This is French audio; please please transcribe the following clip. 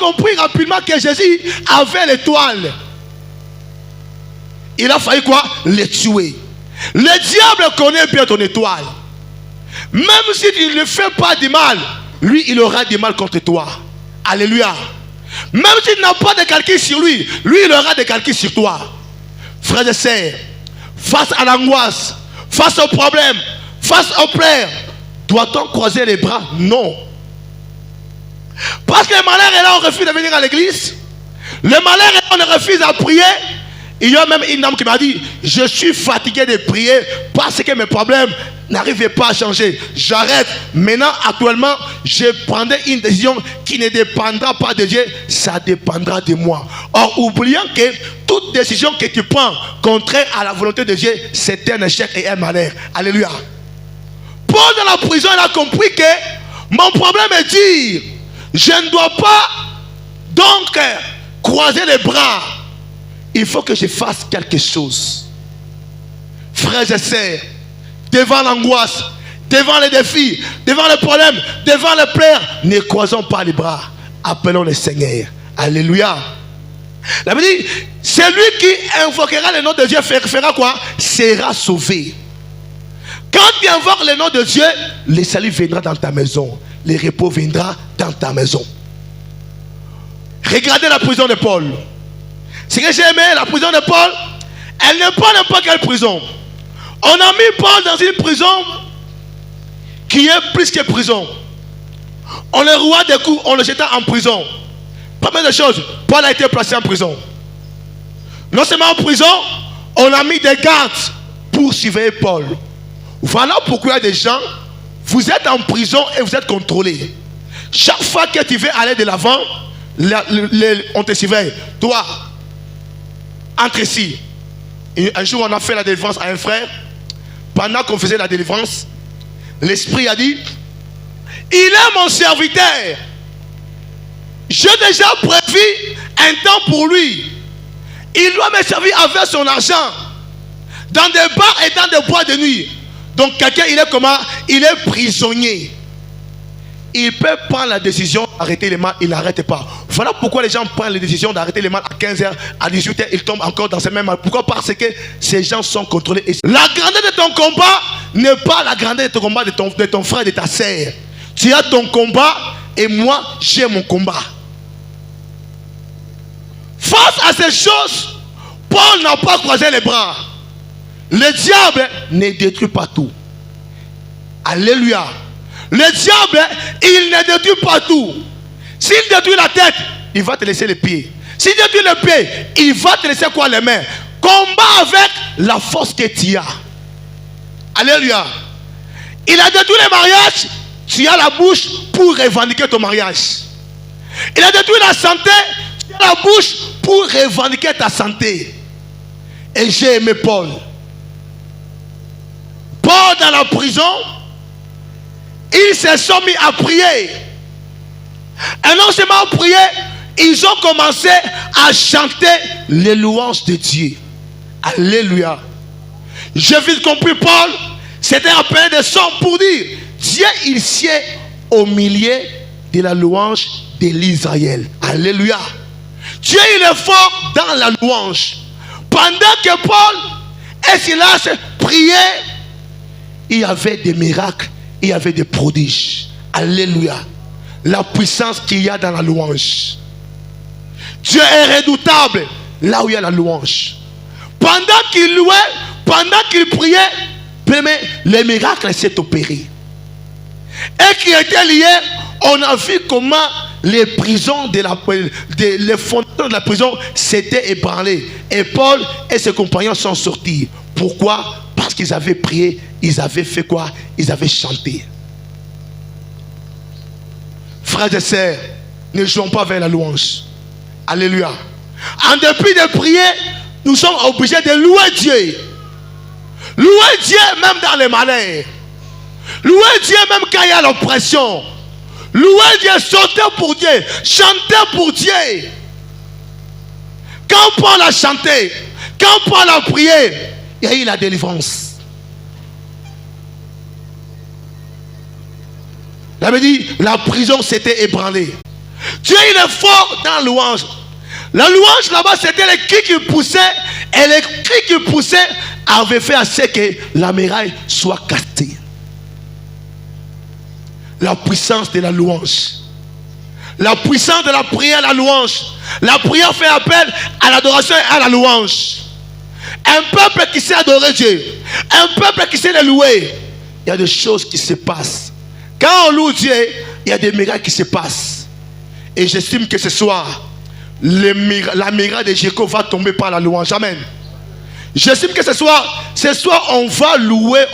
compris rapidement que Jésus avait l'étoile. Il a failli quoi? Les tuer. Le diable connaît bien ton étoile. Même si tu ne fais pas du mal, lui, il aura du mal contre toi. Alléluia. Même si tu n'as pas de calcul sur lui, lui, il aura des calculs sur toi. Frères et sœurs, face à l'angoisse, face au problème, face aux pleurs, doit-on croiser les bras? Non. Parce que le malheur est là, on refuse de venir à l'église. Le malheur est là, on refuse à prier. Il y a même une dame qui m'a dit, je suis fatigué de prier parce que mes problèmes n'arrivaient pas à changer. J'arrête. Maintenant, actuellement, je prendrai une décision qui ne dépendra pas de Dieu, ça dépendra de moi. Or, oubliant que toute décision que tu prends contraire à la volonté de Dieu, c'est un échec et un malheur. Alléluia. Paul dans la prison, il a compris que mon problème est dire, je ne dois pas donc croiser les bras. Il faut que je fasse quelque chose. Frères et sœurs, devant l'angoisse, devant les défis, devant les problèmes, devant les pleurs, ne croisons pas les bras. Appelons le Seigneur. Alléluia. La Bible dit, celui qui invoquera le nom de Dieu fera quoi? Sera sauvé. Quand tu invoques le nom de Dieu, le salut viendra dans ta maison. Le repos viendra dans ta maison. Regardez la prison de Paul. Ce que j'ai aimé, la prison de Paul, elle n'est pas n'importe quelle prison. On a mis Paul dans une prison qui est plus que prison. On le roua des coups, on le jeta en prison. Première des choses, Paul a été placé en prison. Non seulement en prison, on a mis des gardes pour surveiller Paul. Voilà pourquoi il y a des gens, vous êtes en prison et vous êtes contrôlés. Chaque fois que tu veux aller de l'avant, on te surveille. Toi, entre ici. Et un jour, on a fait la délivrance à un frère. Pendant qu'on faisait la délivrance, l'esprit a dit, il est mon serviteur. J'ai déjà prévu un temps pour lui. Il doit me servir avec son argent. Dans des bars et dans des boîtes de nuit. Donc quelqu'un, il est comment? Il est prisonnier. Il peut prendre la décision d'arrêter les mal, il n'arrête pas. Voilà pourquoi les gens prennent la décision d'arrêter les mal à 15h, à 18h, ils tombent encore dans ces mêmes mal. Pourquoi? Parce que ces gens sont contrôlés. La grandeur de ton combat n'est pas la grandeur de ton combat de ton frère et de ta sœur. Tu as ton combat et moi, j'ai mon combat. Face à ces choses, Paul n'a pas croisé les bras. Le diable ne détruit pas tout. Alléluia. Le diable, il ne détruit pas tout. S'il détruit la tête, il va te laisser les pieds. S'il détruit les pieds, il va te laisser quoi? Les mains. Combat avec la force que tu as. Alléluia. Il a détruit les mariages. Tu as la bouche pour revendiquer ton mariage. Il a détruit la santé. Tu as la bouche pour revendiquer ta santé. Et j'ai aimé Paul. Paul dans la prison, ils se sont mis à prier. Et non seulement à prier, ils ont commencé à chanter les louanges de Dieu. Alléluia. J'ai vite compris Paul, c'était appelé des sons pour dire, Dieu il sied au milieu de la louange de l'Israël. Alléluia. Dieu il est fort dans la louange. Pendant que Paul et Silas priaient, il y avait des miracles. Il y avait des prodiges. Alléluia. La puissance qu'il y a dans la louange. Dieu est redoutable là où il y a la louange. Pendant qu'il louait, pendant qu'il priait, les miracles s'est opéré. Et qui était lié, on a vu comment les prisons les fondations de la prison s'étaient ébranlées. Et Paul et ses compagnons sont sortis. Pourquoi? Parce qu'ils avaient prié, ils avaient fait quoi? Ils avaient chanté. Frères et sœurs, ne jouons pas vers la louange. Alléluia. En dépit de prier, nous sommes obligés de louer Dieu. Louer Dieu même dans les malheurs. Louer Dieu même quand il y a l'oppression. Louer Dieu, sauter pour Dieu, chanter pour Dieu. Quand Paul a chanté, quand Paul a prié, il y a eu la délivrance. La Bible dit, la prison s'était ébranlée. Dieu il est fort dans la louange. La louange là-bas, c'était les cris qui poussaient. Et les cris qui poussaient avaient fait à ce que la muraille soit cassée. La puissance de la louange. La puissance de la prière, la louange. La prière fait appel à l'adoration et à la louange. Un peuple qui sait adorer Dieu, un peuple qui sait le louer, il y a des choses qui se passent. Quand on loue Dieu, il y a des miracles qui se passent. Et j'estime que ce soir, la miracle de Jéricho va tomber par la louange. Amen. J'estime que ce soir on va louer.